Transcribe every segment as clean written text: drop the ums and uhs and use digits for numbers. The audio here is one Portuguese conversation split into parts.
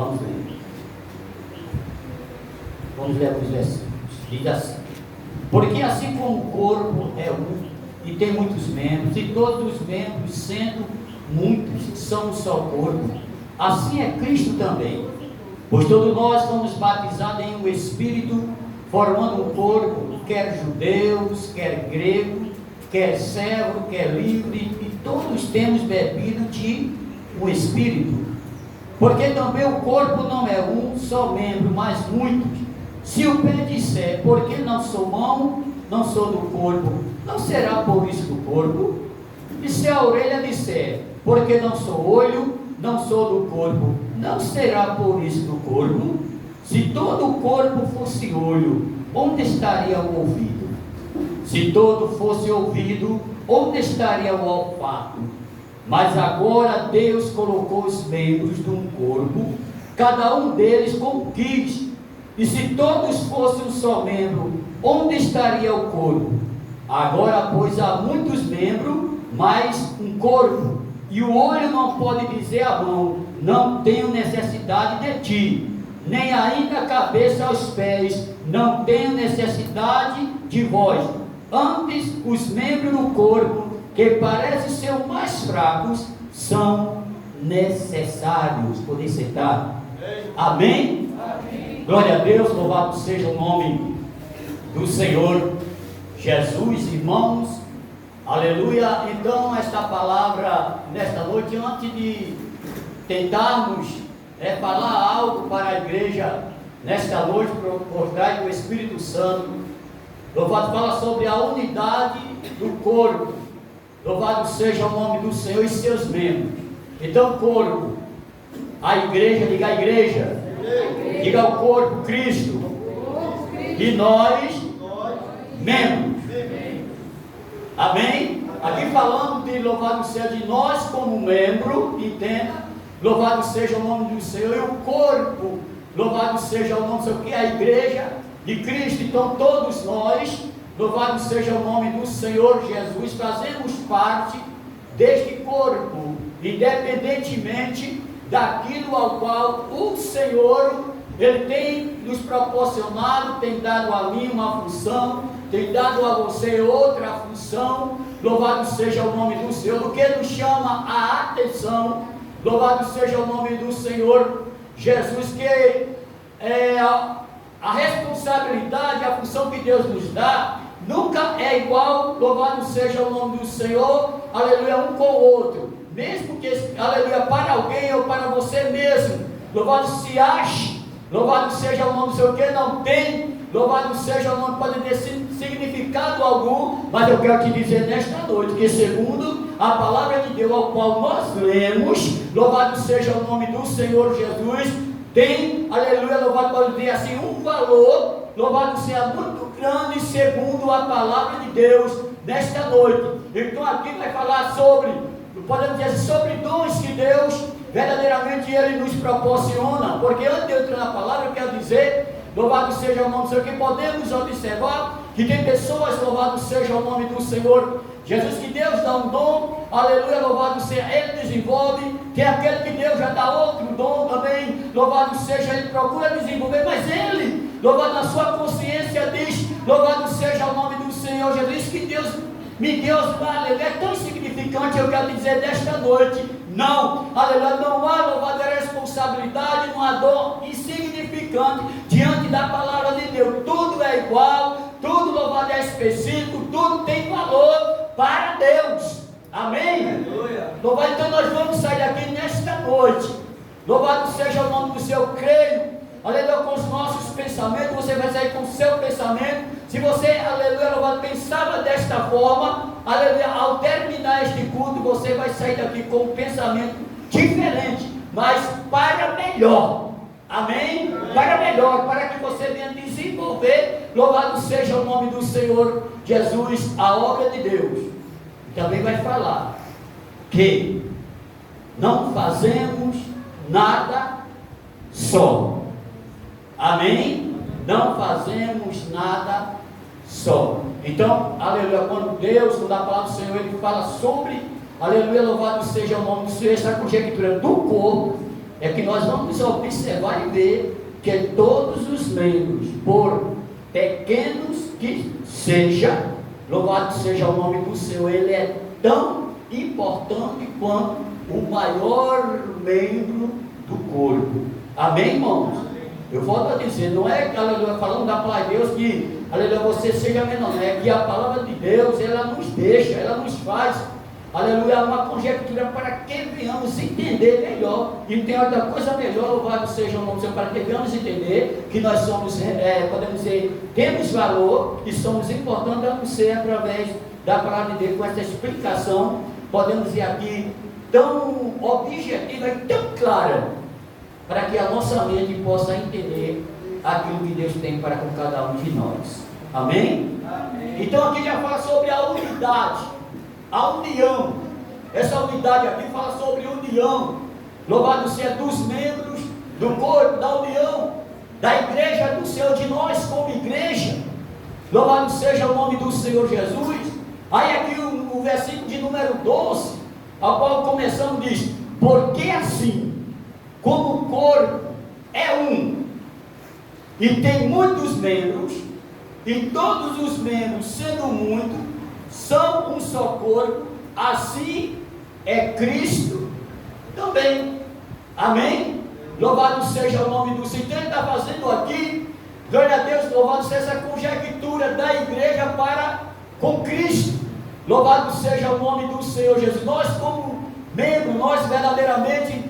Vamos ler. Vamos ler alguns versículos. Diz assim: porque assim como o corpo é um e tem muitos membros, e todos os membros, sendo muitos, são um só corpo, assim é Cristo também. Pois todos nós fomos batizados em um Espírito, formando um corpo, quer judeus, quer gregos, quer servo, quer livre, e todos temos bebido de um Espírito. Porque também o corpo não é um só membro, mas muitos. Se o pé disser, porque não sou mão, não sou do corpo, não será por isso do corpo? E se a orelha disser, porque não sou olho, não sou do corpo, não será por isso do corpo? Se todo o corpo fosse olho, onde estaria o ouvido? Se todo fosse ouvido, onde estaria o olfato? Mas agora Deus colocou os membros de um corpo, cada um deles como quis. E se todos fossem um só membro, onde estaria o corpo? Agora, pois, há muitos membros, mas um corpo. E o olho não pode dizer à mão, não tenho necessidade de ti. Nem ainda a cabeça aos pés, não tenho necessidade de vós. Antes, os membros do corpo, que parecem ser os mais fracos, são necessários. Podem sentar. Amém? Amém. Glória a Deus, louvado seja o nome do Senhor Jesus, irmãos. Aleluia. Então, esta palavra, nesta noite, antes de tentarmos falar algo para a igreja, nesta noite, por trás do Espírito Santo, louvado fala sobre a unidade do corpo. Louvado seja o nome do Senhor e seus membros. Então, corpo, a igreja, diga a igreja, diga ao corpo, Cristo, e nós, membros. Amém? Aqui falando de louvado seja de nós como membro, entenda, louvado seja o nome do Senhor, e o corpo, louvado seja o nome do Senhor, que é a igreja de Cristo. Então todos nós, louvado seja o nome do Senhor Jesus, fazemos parte deste corpo, independentemente daquilo ao qual o Senhor, Ele tem nos proporcionado, tem dado a mim uma função, tem dado a você outra função. Louvado seja o nome do Senhor, o que nos chama a atenção. Louvado seja o nome do Senhor Jesus, que a responsabilidade, a função que Deus nos dá, nunca é igual. Louvado seja o nome do Senhor, aleluia, um com o outro, mesmo que, aleluia, para alguém ou para você mesmo, louvado se ache, louvado seja o nome do Senhor, que não tem, louvado seja o nome, pode ter significado algum, mas eu quero te dizer nesta noite, que segundo a palavra de Deus, ao qual nós lemos, louvado seja o nome do Senhor Jesus, tem, aleluia, louvado, pode ter assim um valor, louvado seja muito grande, segundo a palavra de Deus, nesta noite. Então aqui vai falar sobre, podemos dizer, sobre dons que Deus, verdadeiramente, Ele nos proporciona, porque antes de eu entrar na palavra, eu quero dizer, louvado seja o nome do Senhor, que podemos observar que tem pessoas, louvado seja o nome do Senhor Jesus, que Deus dá um dom, aleluia, louvado seja, Ele desenvolve, tem aquele que Deus já dá outro dom também, louvado seja, Ele procura desenvolver, mas Ele, louvado na sua consciência, diz, louvado seja o nome do Senhor Jesus, que Deus me deu, aleluia, é tão significante, eu quero dizer desta noite, não, aleluia, não há, louvado, responsabilidade, não há dom insignificante diante da palavra de Deus. Tudo é igual, tudo, louvado, é específico, tudo tem valor para Deus. Amém? Louvado, então nós vamos sair daqui nesta noite. Louvado seja o nome do Senhor, creio, aleluia, com os nossos pensamentos. Você vai sair com o seu pensamento. Se você, aleluia, louvado, pensava desta forma, aleluia, ao terminar este culto, você vai sair daqui com um pensamento diferente, mas para melhor. Amém? Para melhor, para que você venha desenvolver, louvado seja o nome do Senhor Jesus, a obra de Deus. Também vai falar que não fazemos nada só. Amém? Não fazemos nada só. Então, aleluia, quando Deus, quando a palavra do Senhor, Ele fala sobre, aleluia, louvado seja o nome do Senhor, essa conjectura do corpo, é que nós vamos observar e ver que todos os membros, por pequenos que seja, louvado seja o nome do Senhor, ele é tão importante quanto o maior membro do corpo. Amém, irmãos? Eu volto a dizer, não é, aleluia, falando da palavra de Deus que, aleluia, você seja menor, é que a palavra de Deus, ela nos deixa, ela nos faz, aleluia, uma conjectura para que venhamos entender melhor. E não tem outra coisa melhor, louvado seja o nome do Senhor, para que venhamos entender que nós somos, podemos dizer, temos valor e somos importantes a não ser através da palavra de Deus. Com essa explicação, podemos ir aqui tão objetiva e tão clara, para que a nossa mente possa entender aquilo que Deus tem para com cada um de nós. Amém? Amém. Então aqui já fala sobre a unidade, a união. Essa unidade aqui fala sobre união. Louvado seja dos membros do corpo, da união, da igreja do Senhor, de nós como igreja. Louvado seja o nome do Senhor Jesus. Aí aqui o versículo de número 12, ao qual começamos, diz: porque assim, como o corpo é um, e tem muitos membros, e todos os membros, sendo muitos, são um só corpo, assim é Cristo também. Amém? Louvado seja o nome do Senhor. Então ele está fazendo aqui, glória a Deus, louvado seja essa conjectura da igreja para com Cristo. Louvado seja o nome do Senhor Jesus. Nós como membros, nós verdadeiramente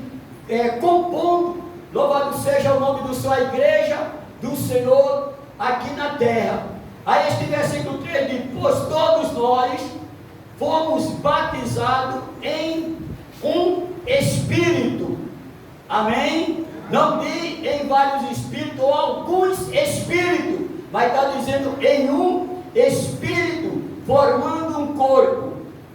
compondo, louvado seja o nome do Senhor, a igreja do Senhor aqui na terra. Aí este versículo 3 diz: pois todos nós fomos batizados em um Espírito. Amém? Não diz em vários Espíritos ou alguns Espíritos, mas está dizendo em um Espírito, formando um corpo,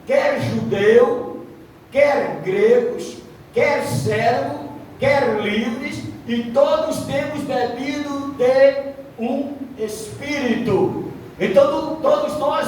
quer judeu, quer gregos, quer servo, quer livres, e todos temos bebido de um Espírito. Então todos nós,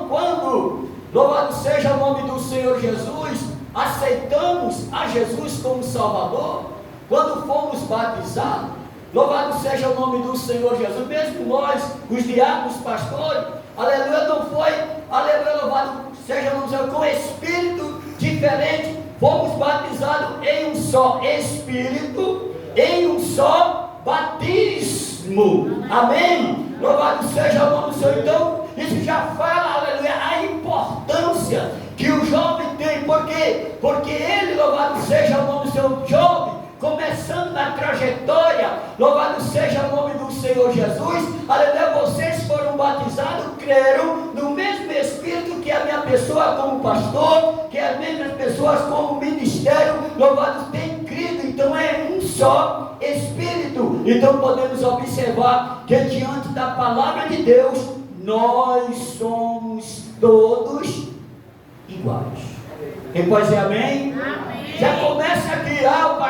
quando, louvado seja o nome do Senhor Jesus, aceitamos a Jesus como Salvador, quando fomos batizados, louvado seja o nome do Senhor Jesus, mesmo nós, os diáconos, pastores, aleluia, não foi, aleluia, louvado seja o nome do Senhor, com espírito diferente, fomos batizados em um só Espírito, em um só batismo. Amém? Louvado seja o nome do Senhor. Então, isso já fala, aleluia, a importância que o jovem tem. Por quê? Porque ele, louvado seja o nome do Senhor, jovem, começando na trajetória, louvado seja o nome do Senhor Jesus, aleluia, vocês foram batizados, creram no mesmo Espírito que a minha pessoa como pastor, que as mesmas pessoas como ministério, louvado, tem crido. Então é um só Espírito. Então podemos observar que diante da palavra de Deus, nós somos todos iguais. Quem pode dizer amém? Amém. Já começa aqui,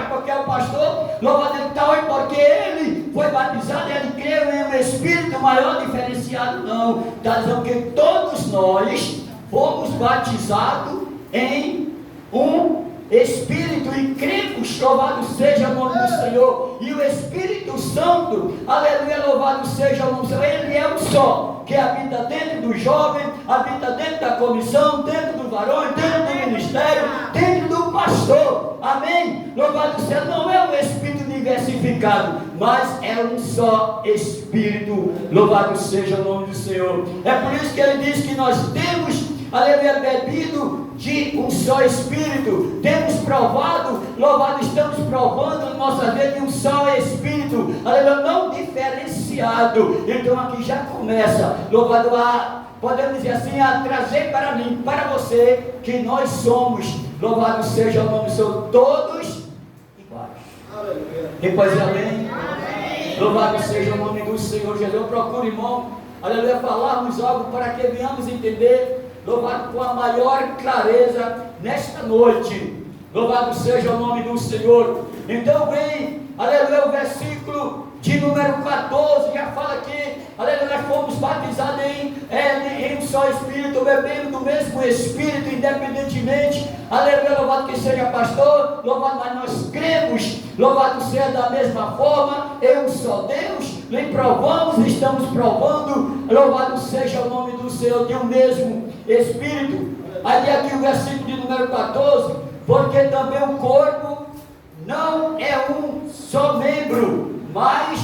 porque é o pastor, louvado ele tal, porque ele foi batizado, ele creu em um Espírito maior diferenciado, não. Está dizendo que todos nós fomos batizados em um Espírito e cremos, louvado seja o nome do Senhor. E o Espírito Santo, aleluia, louvado seja o nome do Senhor, ele é um só, que habita dentro do jovem, habita dentro da comissão, dentro do varão, dentro do ministério, dentro do pastor. Amém? Louvado seja, não é um Espírito diversificado, mas é um só Espírito. Louvado seja o nome do Senhor. É por isso que ele diz que nós temos, aleluia, bebido de um só Espírito. Temos provado, louvado, estamos provando na nossa vida de um só Espírito, aleluia, não diferenciado. Então aqui já começa, louvado, podemos dizer assim, a trazer para mim, para você, que nós somos, louvado seja o nome do Senhor, todos iguais. Quem pode dizer amém? Amém. Louvado seja o nome do Senhor Jesus. Eu procuro, irmão, aleluia, falarmos algo para que venhamos entender, louvado, com a maior clareza nesta noite. Louvado seja o nome do Senhor. Então vem, aleluia, o versículo de número 14, já fala que, aleluia, nós fomos batizados em um só Espírito, bebendo do mesmo Espírito, independentemente, aleluia, louvado que seja pastor, louvado, mas nós cremos, louvado seja da mesma forma, em um só Deus, lhe provamos, estamos provando, louvado seja o nome do Senhor, de um mesmo Espírito. Aí aqui o versículo de número 14, porque também o corpo não é um só membro, mas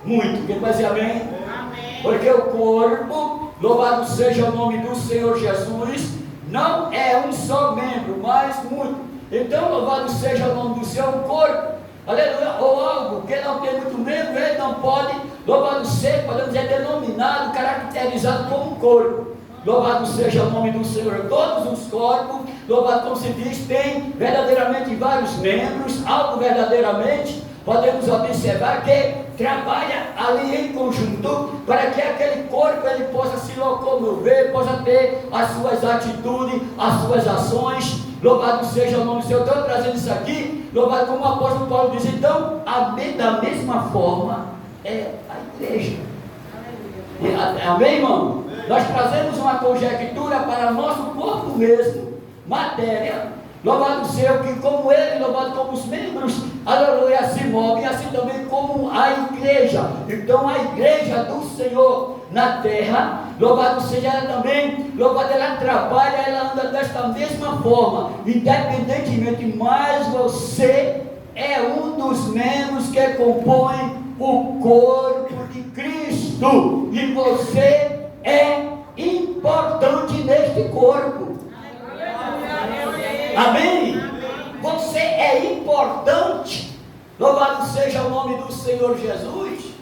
muito. Quem vai dizer amém? Amém? Porque o corpo, louvado seja o nome do Senhor Jesus, não é um só membro, mas muito. Então, louvado seja o nome do Senhor, o corpo, aleluia, ou algo que não tem muito membro, ele não pode, louvado seja, podemos dizer, denominado, caracterizado como corpo. Louvado seja o nome do Senhor. Todos os corpos, louvado como se diz, tem verdadeiramente vários membros, algo verdadeiramente, podemos observar que trabalha ali em conjunto, para que aquele corpo ele possa se locomover, possa ter as suas atitudes, as suas ações. Louvado seja o nome do Senhor. Estou trazendo isso aqui, louvado como o apóstolo Paulo diz, então, da mesma forma é a igreja. Amém, irmão? Nós trazemos uma conjectura para nosso corpo mesmo, matéria, louvado seja que como ele, louvado como os membros, aleluia, se movem, assim também como a igreja. Então a igreja do Senhor na terra, louvado seja ela também, louvado, ela trabalha, ela anda desta mesma forma, independentemente, mas você é um dos membros que compõem o corpo de Cristo, e você é importante neste corpo. Amém? Você é importante. Louvado seja o nome do Senhor Jesus.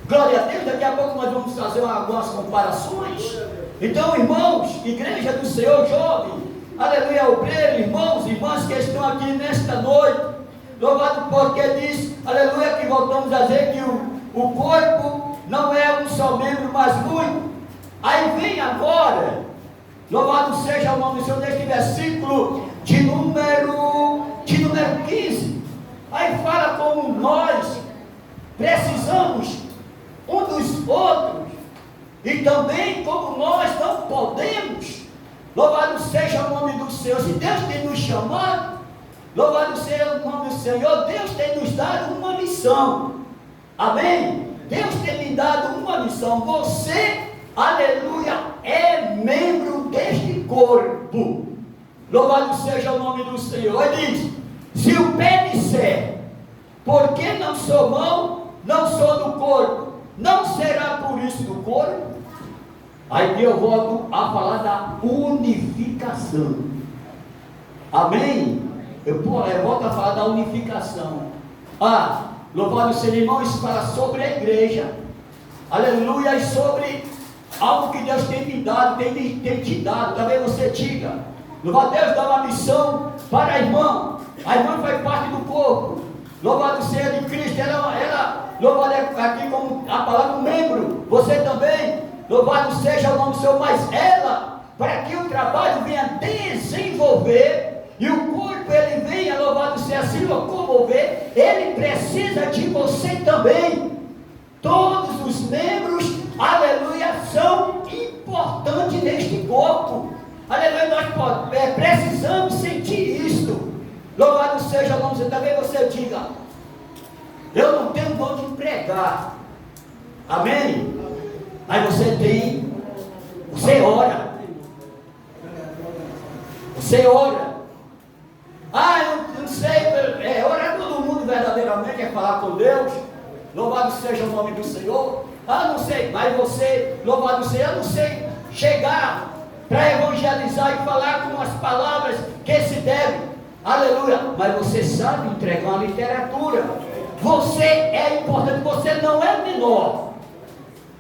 Glória a Deus. Daqui a pouco nós vamos fazer algumas comparações. Então, irmãos, igreja do Senhor, jovem, aleluia, obreiro, irmãos e irmãs que estão aqui nesta noite, louvado porque diz, aleluia, que voltamos a dizer que o corpo não é um só membro, mas muito. Aí vem agora, louvado seja o nome do Senhor, neste versículo de número 15. Aí fala como nós precisamos um dos outros, e também como nós não podemos. Louvado seja o nome do Senhor. Se Deus tem nos chamado, louvado seja o nome do Senhor, Deus tem nos dado uma missão. Amém? Deus tem me dado uma missão. Você, aleluia, é membro deste corpo. Louvado seja o nome do Senhor. Ele diz, se o pé disser, por que não sou mão, não sou do corpo, não será por isso do corpo? Aí eu volto a falar da unificação. Amém? Eu volto a falar da unificação. Louvado seja, irmão, isso fala sobre a igreja. Aleluia, e sobre algo que Deus tem me dado, tem te dado. Também você diga. Louvado Deus dá uma missão para a irmã. A irmã faz parte do corpo. Louvado seja de Cristo. Ela louvado aqui como a palavra membro. Você também. Louvado seja o nome do Senhor. Mas ela, para que o trabalho venha desenvolver, e o corpo ele venha, louvado seja, se locomover, ele precisa de você também. Todos os membros, aleluia, são importantes neste corpo. Aleluia, nós precisamos sentir isto. Louvado seja o nome do Senhor. Também você diga, eu não tenho dom de pregar. Amém? Aí você tem, você ora. Você ora. Eu não sei, orar todo mundo verdadeiramente é falar com Deus. Louvado seja o nome do Senhor. Não sei, mas você, louvado seja, eu não sei chegar para evangelizar e falar com as palavras que se devem. Aleluia, mas você sabe entregar uma literatura. Você é importante, você não é menor.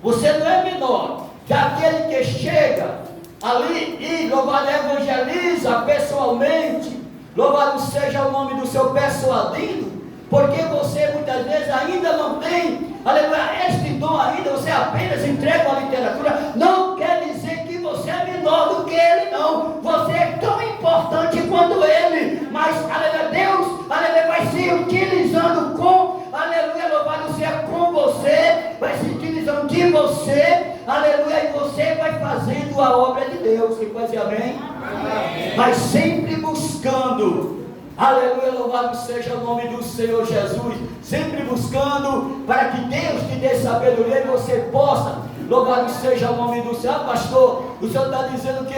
Você não é menor daquele que chega ali e, louvado, evangeliza pessoalmente. Louvado seja o nome do seu persuadindo, porque você muitas vezes ainda não tem, aleluia, este dom ainda, você apenas entrega uma literatura, não quer dizer que você é menor do que ele, não. Você é tão importante quanto ele, mas, aleluia, Deus, aleluia, vai se utilizando com, aleluia, louvado seja com você, vai se utilizando de você, aleluia, e você vai fazendo a obra de Deus. Quem pode dizer amém? Amém. Mas sempre buscando, aleluia, louvado seja o nome do Senhor Jesus, sempre buscando para que Deus te dê sabedoria e você possa, louvado seja o nome do Senhor. Pastor, o Senhor está dizendo que,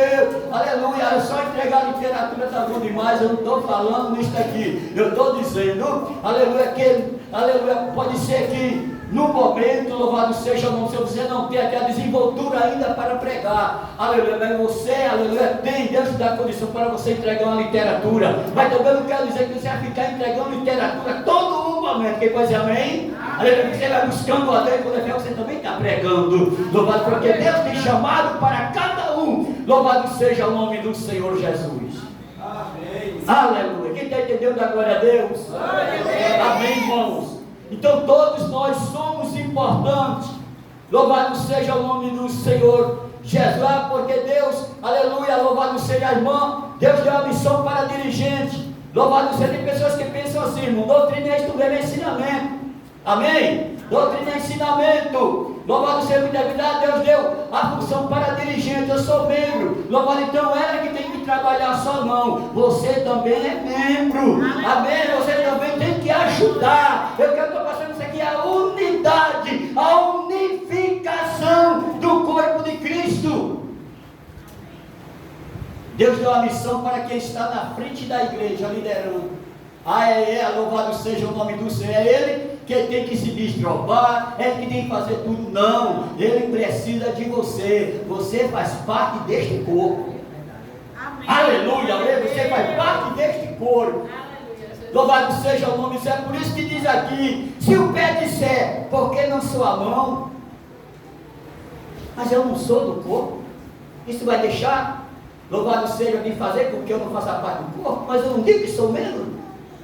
aleluia, só entregar a literatura está bom demais. Eu não estou falando nisso aqui, eu estou dizendo, aleluia, que, aleluia, pode ser que no momento, louvado seja o nome do Senhor, você não tem até a desenvoltura ainda para pregar, aleluia, mas você, aleluia, tem, Deus dá condição para você entregar uma literatura, mas também não quero dizer que você vai ficar entregando literatura todo o momento. Quem pode dizer amém? Aleluia, você vai buscando a Deus, quando você também está pregando, louvado, porque Deus tem chamado para cada um, louvado seja o nome do Senhor Jesus. Amém. Aleluia, quem está entendendo da glória a Deus? Amém, amém, irmãos. Então todos nós somos importantes, louvado seja o nome do Senhor Jesus, porque Deus, aleluia, louvado seja a irmã, Deus deu a missão para dirigente, louvado seja. Tem pessoas que pensam assim, irmão, doutrina é isto mesmo, é ensinamento, amém? Doutrina é ensinamento, louvado seja a verdade. Deus deu a função para dirigente, eu sou membro, louvado, então ela que tem que trabalhar só não, você também é membro, amém? Você também tem que ajudar. Eu quero estar passando isso aqui, a unidade, a unificação do corpo de Cristo. Deus deu a missão para quem está na frente da igreja, liderando. Louvado seja o nome do Senhor. É Ele que tem que se desdobrar, é Ele que tem que fazer tudo. Não, Ele precisa de você. Você faz parte deste corpo. Amém. Aleluia, você faz parte deste corpo. Louvado seja o nome do Senhor. É por isso que diz aqui, se o pé disser, por que não sou a mão? Mas eu não sou do corpo. Isso vai deixar, louvado seja, de fazer com que eu não faça parte do corpo? Mas eu não digo que sou membro.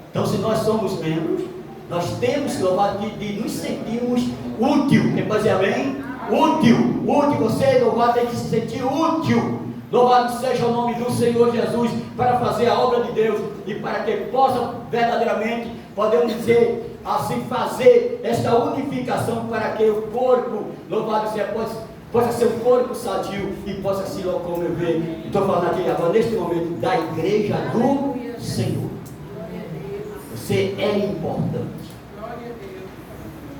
Então, se nós somos membros, nós temos, louvado, de nos sentirmos útil. Quem pode dizer amém? Útil, você, louvado, tem que se sentir útil. Louvado seja o nome do Senhor Jesus, para fazer a obra de Deus e para que possa verdadeiramente, podemos dizer assim, fazer esta unificação para que o corpo, louvado seja, possa ser um corpo sadio e possa se locomover. Estou falando aqui agora, neste momento, da igreja do Senhor. Você é importante.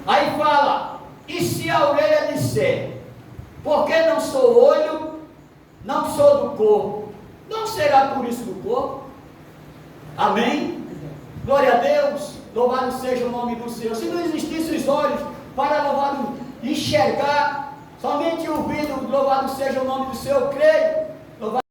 Aí fala, e se a orelha disser, porque não sou olho, não sou do corpo, não será por isso do corpo? Amém? Glória a Deus, louvado seja o nome do Senhor. Se não existissem os olhos para, louvado, enxergar, somente o ouvido, louvado seja o nome do Senhor, eu creio, louvado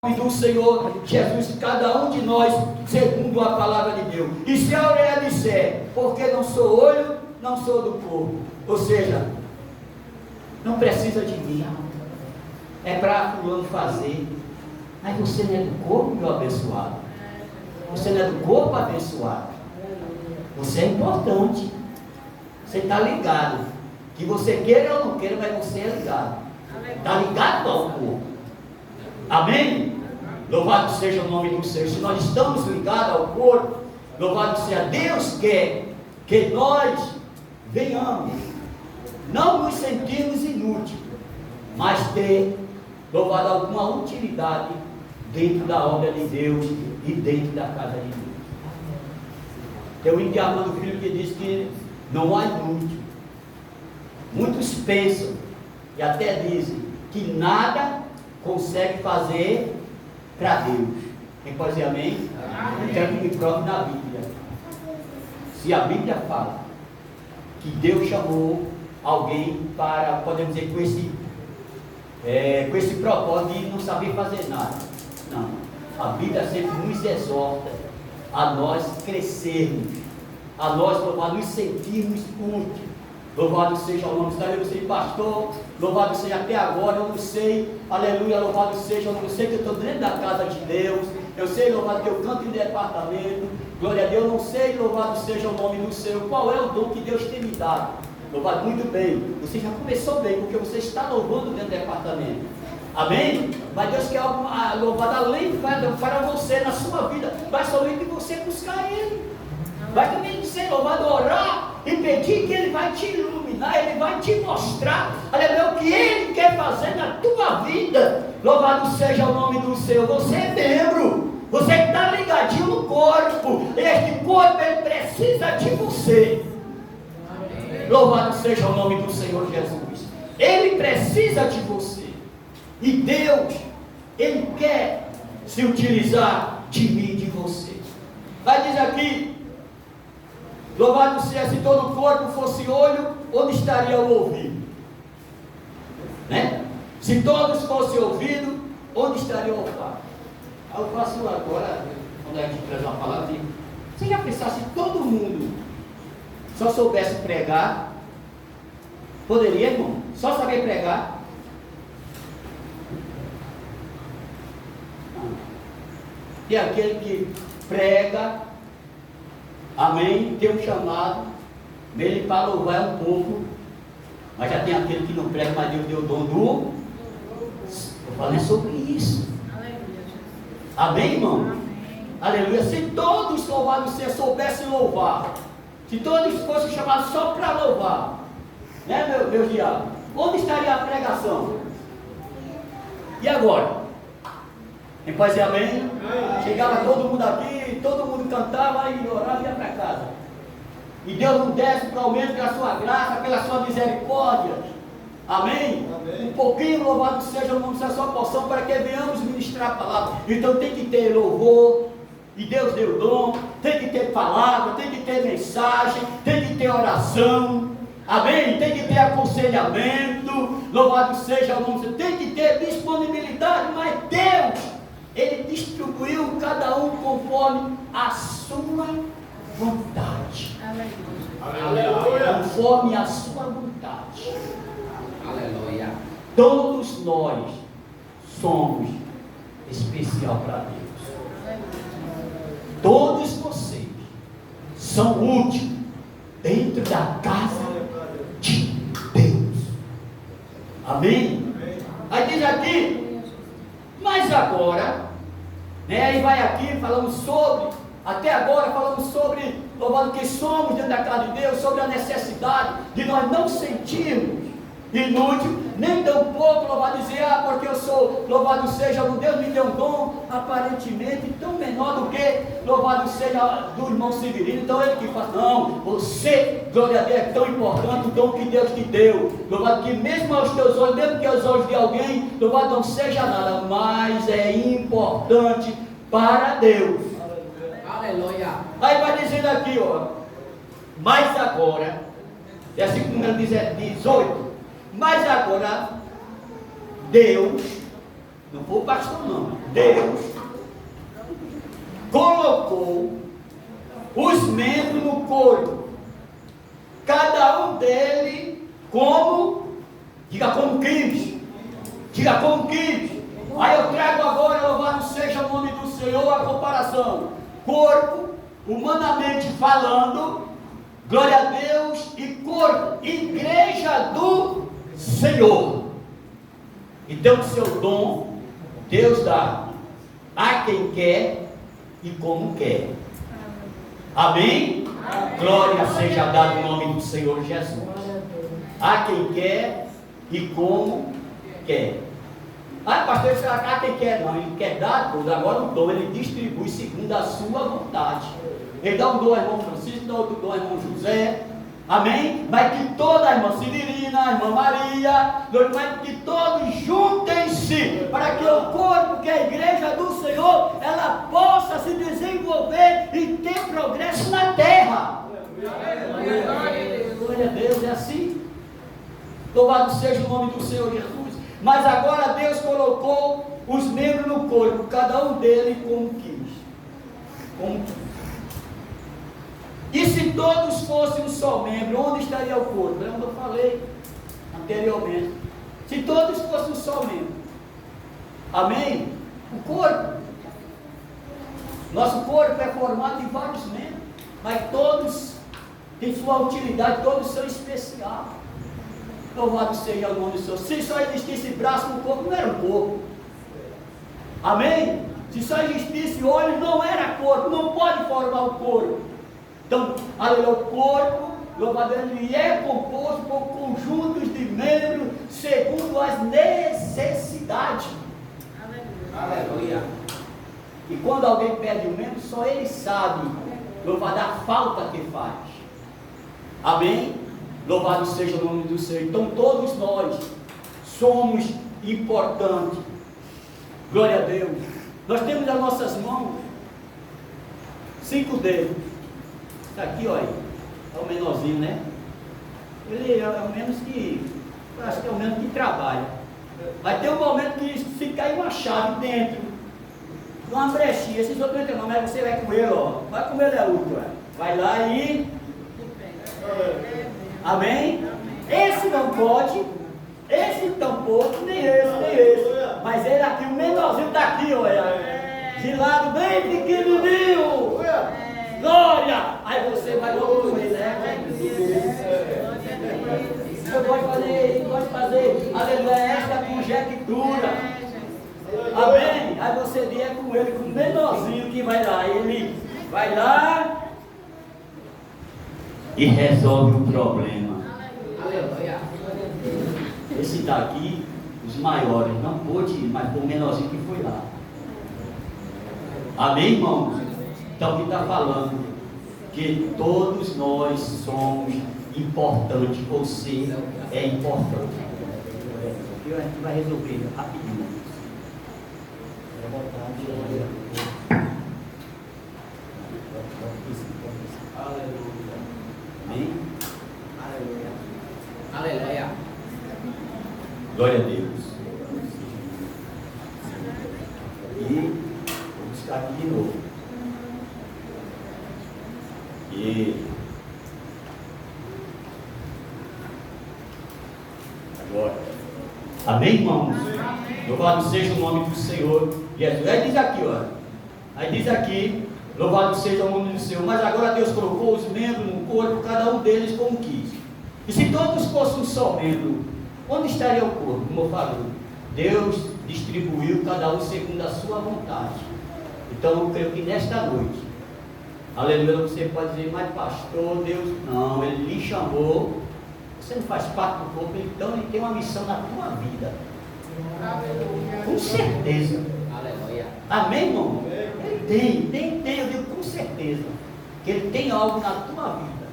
do Senhor Jesus, cada um de nós, segundo a palavra de Deus. E se a orelha disser, porque não sou olho, não sou do corpo, ou seja, não precisa de mim, é para fulano fazer, mas você não é do corpo, meu abençoado, você não é do corpo, abençoado, você é importante, você está ligado, que você queira ou não queira, mas você é ligado, está ligado ao corpo. Amém? Louvado seja o nome do Senhor. Se nós estamos ligados ao corpo, louvado seja Deus, quer que nós venhamos, não nos sentirmos inúteis, mas ter, louvado, alguma utilidade dentro da obra de Deus e dentro da casa de Deus. Tem o índio Armando Filho que diz que não há inútil. Muitos pensam e até dizem que nada consegue fazer para Deus. Quem pode dizer amém? Eu quero que me prove na Bíblia. Se a Bíblia fala que Deus chamou alguém para, podemos dizer, com esse propósito de não saber fazer nada. Não. A Bíblia sempre nos exorta a nós crescermos, a nós, louvado, nos sentirmos úteis. Louvado seja o nome do Senhor. Eu sei, pastor, louvado seja até agora, eu não sei, aleluia, louvado seja, eu não sei que eu estou dentro da casa de Deus, eu sei, louvado, que eu canto em departamento, glória a Deus, eu não sei, louvado seja o nome do Senhor, qual é o dom que Deus tem me dado. Louvado, muito bem, você já começou bem, porque você está louvando dentro do departamento, amém? Mas Deus quer algo, louvado, além para você, na sua vida, vai somente você buscar Ele, vai também ser louvado, orar, e pedir que Ele vai te iluminar, Ele vai te mostrar, aleluia, o que Ele quer fazer na tua vida. Louvado seja o nome do Senhor. Você é membro, você está ligadinho no corpo, este corpo Ele precisa de você. Louvado seja o nome do Senhor Jesus. Ele precisa de você. E Deus, Ele quer se utilizar de mim e de você. Aí diz aqui, louvado seja, se todo o corpo fosse olho, onde estaria o ouvido? Né? Se todos fossem ouvido, onde estaria o olfato? Aí eu faço agora, quando a gente traz uma palavra, digo, você já pensasse se todo mundo só soubesse pregar? Poderia, irmão? Só saber pregar? E aquele que prega, amém, tem um chamado, ele para louvar um pouco, mas já tem aquele que não prega, mas Deus deu o dom do. Eu falei sobre isso. Amém, irmão? Amém. Aleluia. Se todos louvados soubessem louvar, se todos fossem chamados só para louvar, né, meu diabo? Onde estaria a pregação? E agora? Em paz e amém? Chegava todo mundo aqui, todo mundo cantava e orava e ia para casa. E Deus não desce para o menos pela sua graça, pela sua misericórdia. Amém? Amém. Um pouquinho, louvado seja o nome da sua porção, para que venhamos ministrar a palavra. Então tem que ter louvor, e Deus deu dom, tem que ter palavra, tem que ter mensagem, tem que ter oração. Amém? Tem que ter aconselhamento, louvado seja o nome de Deus, tem que ter disponibilidade, mas Deus, Ele distribuiu cada um conforme a sua vontade. Aleluia. Conforme a sua vontade. Aleluia. Todos nós somos especial para Deus. Todos vocês são úteis dentro da casa de Deus. Amém? Aí diz aqui, mas agora, né, aí vai aqui, falamos sobre, até agora falamos sobre, louvado que somos dentro da casa de Deus, sobre a necessidade de nós não sentirmos inútil, nem tampouco, louvado dizer, porque eu sou, louvado seja o Deus me deu um dom, aparentemente tão menor do que, louvado seja do irmão Severino, então ele que faz, não, você, glória a Deus, é tão importante o dom que Deus te deu, louvado que mesmo aos teus olhos, mesmo que aos olhos de alguém, louvado não seja nada, mas é importante para Deus. Aleluia. Aí vai dizendo aqui, ó, mas agora, versículo número 18, mas agora, Deus, não foi o pastor não, Deus colocou os membros no corpo, cada um deles como, diga como quis, diga como quis. Aí eu trago agora, louvado seja o nome do Senhor, a comparação, corpo, humanamente falando, glória a Deus, e corpo, igreja do Senhor. Então o seu dom Deus dá a quem quer e como quer. Amém? Amém. Glória seja dada em nome do Senhor Jesus. A quem quer e como quer. Pastor, isso a quem quer não, ele quer dar tudo. Agora o dom ele distribui segundo a sua vontade. Ele dá um dom ao irmão Francisco, dá outro dom ao irmão José. Amém? Mas que toda a irmã Severina, a irmã Maria, mas que todos juntem-se para que o corpo, que é a igreja do Senhor, ela possa se desenvolver e ter progresso na terra. Glória a Deus, é assim. Louvado seja o nome do Senhor Jesus. Mas agora Deus colocou os membros no corpo, cada um deles como quis. Como quis. E se todos fossem um só membro, onde estaria o corpo? Lembra que eu falei anteriormente? Se todos fossem um só membro, amém? O corpo, nosso corpo é formado de vários membros, mas todos têm sua utilidade, todos são especiais. Louvado seja o nome do Senhor. Se só existisse braço no corpo, não era um corpo. Amém? Se só existisse olho, não era corpo, não pode formar o corpo. Então, aleluia, o corpo louvado ele é composto por conjuntos de membros segundo as necessidades. Aleluia. E quando alguém perde um membro, só ele sabe, louvado a falta que faz. Amém? Louvado seja o nome do Senhor. Então todos nós somos importantes. Glória a Deus. Nós temos nas nossas mãos 5 dedos. Está aqui, olha. É o menorzinho, né? Ele é o menos que, acho que é o menos que trabalha. Vai ter um momento que se cair uma chave dentro, uma brechinha, esses outros não entram não, mas você vai com ele, ó. Vai com ele é útil, ó. Vai lá e... Amém? Esse não pode, esse tampouco, nem esse. Mas ele aqui, o menorzinho daqui, olha. De lado bem pequenininho. Glória! Aí você vai logo com ele, né? Você pode fazer, aleluia, esta conjectura. Amém? Aí você vier com ele, com o menorzinho que vai lá. Ele vai lá e resolve o problema. Aleluia. Esse daqui, os maiores, não pôde ir, mas foi o menorzinho que foi lá. Amém, irmãos? Então, o que está falando? Que todos nós somos importantes. Você é importante. A gente vai resolver rapidinho. Aleluia. Amém? Aleluia. Aleluia. Glória a Deus. E vou buscar aqui de novo. E agora, amém, irmãos? Louvado seja o nome do Senhor Jesus. Aí diz aqui, ó. Aí diz aqui, louvado seja o nome do Senhor. Mas agora Deus colocou os membros no corpo, cada um deles como quis. E se todos fossem um só membro, onde estaria o corpo? Como eu falei, Deus distribuiu cada um segundo a sua vontade. Então eu creio que nesta noite, aleluia, você pode dizer, mas pastor, Deus, não, Ele lhe chamou, você não faz parte do corpo, então Ele tem uma missão na tua vida. Aleluia. Com certeza. Aleluia. Amém, irmão? Ele tem, eu digo com certeza, que Ele tem algo na tua vida.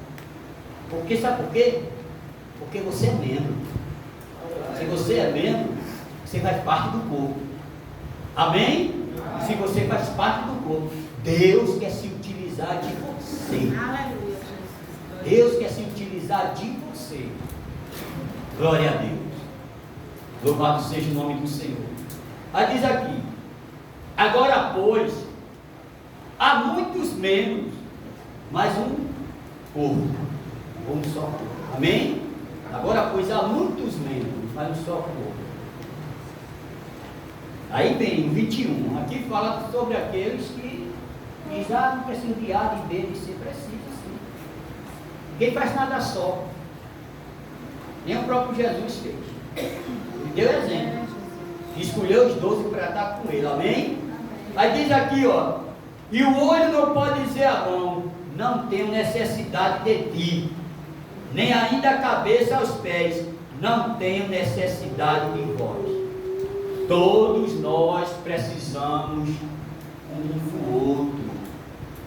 Porque, sabe por quê? Porque você é membro. Se você é membro, você faz parte do corpo. Amém? Se você faz parte do corpo, Deus quer se utilizar de você. Aleluia. Deus quer se utilizar de você. Glória a Deus. Louvado seja o nome do Senhor. Aí diz aqui: agora, pois, há muitos membros, mas um corpo, um só corpo. Amém? Agora, pois, há muitos membros, mas um só corpo. Aí vem o 21, aqui fala sobre aqueles que já não precisam de A, de B, de C, precisa sim. Ninguém faz nada só. Nem o próprio Jesus fez. Ele deu exemplo. Escolheu os 12 para estar com ele, amém? Aí diz aqui, ó, e o olho não pode dizer à mão, não tenho necessidade de ti, nem ainda a cabeça aos pés, não tenho necessidade de vós. Todos nós precisamos um do outro.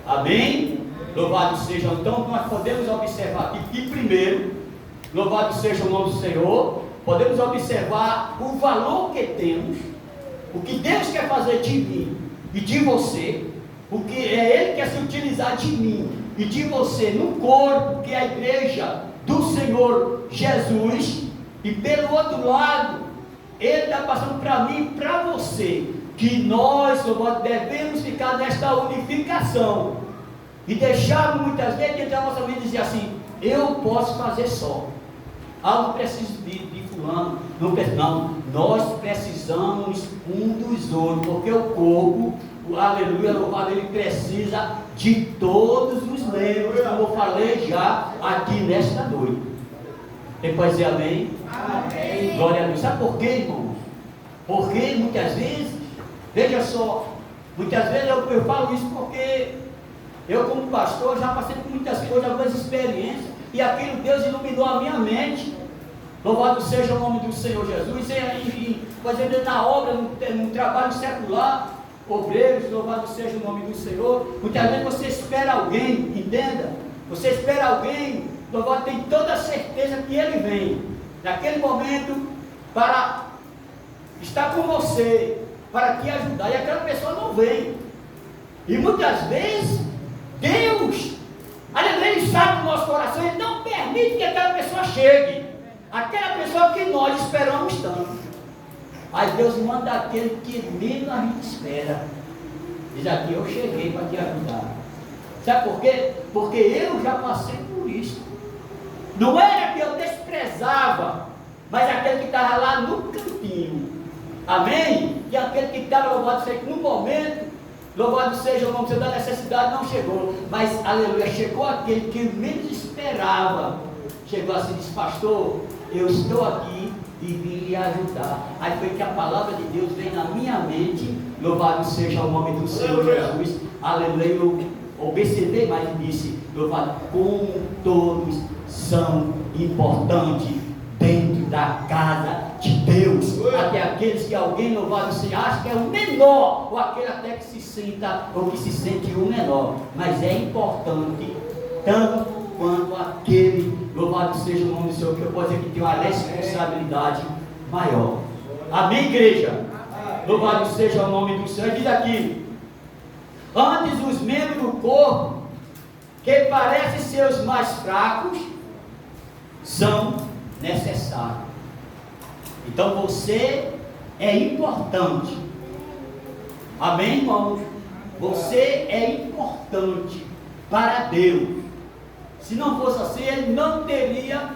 Amém? Louvado seja. Então nós podemos observar aqui que primeiro, louvado seja o nome do Senhor, podemos observar o valor que temos, o que Deus quer fazer de mim e de você, porque Ele quer se utilizar de mim e de você no corpo, que é a igreja do Senhor Jesus, e pelo outro lado, Ele está passando para mim e para você, que nós devemos ficar nesta unificação, e deixarmos muitas vezes dentro da nossa vida dizer assim, eu posso fazer só, não preciso de fulano, não, nós precisamos um dos outros, porque o corpo, aleluia, louvado, ele precisa de todos os membros, como eu falei já aqui nesta noite. Quem pode dizer amém? Amém. Glória a Deus. Sabe por quê, irmãos? Porque muitas vezes, veja só, muitas vezes eu falo isso porque eu como pastor já passei por muitas coisas, algumas experiências, e aquilo Deus iluminou a minha mente. Louvado seja o nome do Senhor Jesus. E fazendo na obra, no trabalho secular, obreiros, louvado seja o nome do Senhor. Muitas vezes você espera alguém, entenda, você espera alguém, louvado, tem toda a certeza que ele vem naquele momento para estar com você, para te ajudar, e aquela pessoa não vem. E muitas vezes Deus, ele sabe do nosso coração, ele não permite que aquela pessoa chegue, aquela pessoa que nós esperamos tanto. Aí Deus manda aquele que menos a gente espera. Diz aqui: eu cheguei para te ajudar. Sabe por quê? Porque eu já passei por isso. Não era que eu desprezava, mas aquele que estava lá no cantinho. Amém? E aquele que estava, louvado seja, no momento, louvado seja o nome da necessidade, não chegou. Mas, aleluia, chegou aquele que menos esperava. Chegou assim e disse: pastor, eu estou aqui e vim lhe ajudar. Aí foi que a palavra de Deus veio na minha mente. Louvado seja o nome do Senhor Jesus. Aleluia. Eu observei mais e disse: louvado, como todos são importantes dentro da casa de Deus. Até aqueles que alguém, louvado seja, acha que é o menor, ou aquele até que se sinta ou que se sente o menor, mas é importante tanto quanto aquele, louvado seja o nome do Senhor, que eu posso dizer que tem uma responsabilidade maior. Amém, igreja? Louvado seja o nome do Senhor. Diz aqui: antes os membros do corpo, que parecem ser os mais fracos, são necessários. Então você é importante. Amém, irmãos? Você é importante para Deus. Se não fosse assim, Ele não teria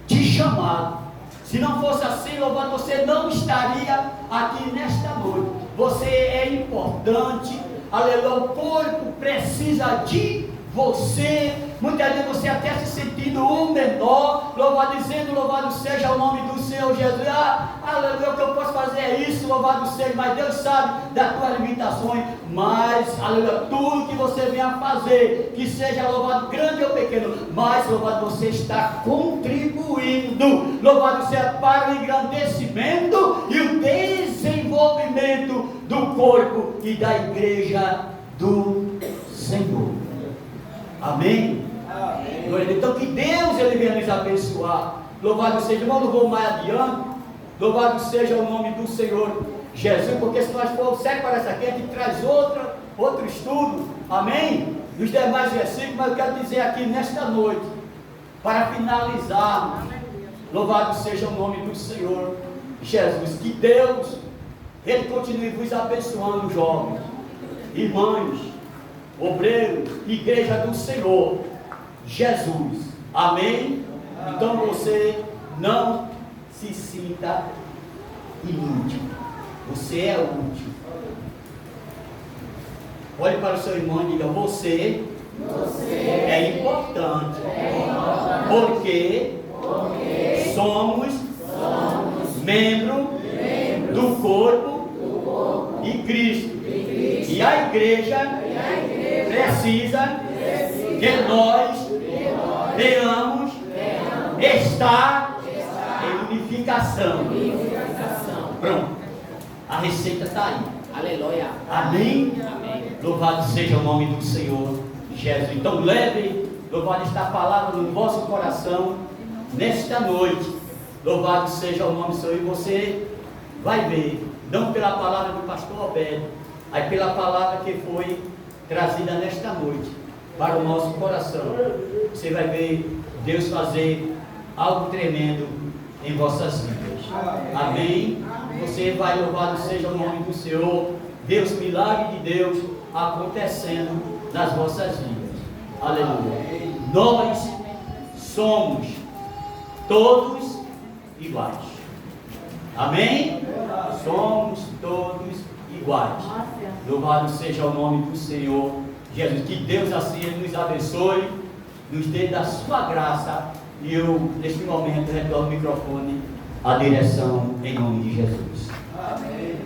te chamado. Se não fosse assim, louvado, você não estaria aqui nesta noite. Você é importante. Aleluia. O corpo precisa de você. Muitas vezes você até se sentindo um menor, louvado, dizendo: louvado seja o nome do Senhor Jesus. Aleluia, o que eu posso fazer é isso, louvado seja. Mas Deus sabe das tuas limitações. Mas, aleluia, tudo que você venha fazer, que seja, louvado, grande ou pequeno, mas, louvado, você está contribuindo, louvado seja, para o engrandecimento e o desenvolvimento do corpo e da igreja do Senhor. Amém? Amém. Então que Deus ele venha nos abençoar. Louvado seja, irmão, não vou mais adiante. Louvado seja o nome do Senhor Jesus, porque se nós formos sério para essa aqui, a gente traz outro estudo. Amém? Nos demais versículos, mas eu quero dizer aqui nesta noite, para finalizar, louvado seja o nome do Senhor Jesus, que Deus ele continue vos abençoando, jovens, irmãos, obreiros, igreja do Senhor Jesus. Amém? Então você não se sinta inútil. Você é útil. Olhe para o seu irmão e diga: você é importante. Porque somos membro do corpo de Cristo. E a igreja precisa que nós venhamos estar em unificação. Pronto. A receita está aí. Aleluia. Amém? Amém. Louvado seja o nome do Senhor Jesus. Então leve, louvado está a palavra no vosso coração nesta noite. Louvado seja o nome do Senhor. E você vai ver, não pela palavra do pastor Alberto, aí pela palavra que foi trazida nesta noite para o nosso coração. Você vai ver Deus fazer algo tremendo em vossas vidas. Amém? Você vai, louvado seja o nome do Senhor, ver os milagres de Deus acontecendo nas vossas vidas. Aleluia. Nós somos todos iguais. Amém? Somos todos iguais. Louvado seja o nome do Senhor Jesus. Que Deus assim nos abençoe, nos dê da sua graça. E eu, neste momento, retorno o microfone à direção em nome de Jesus. Amém.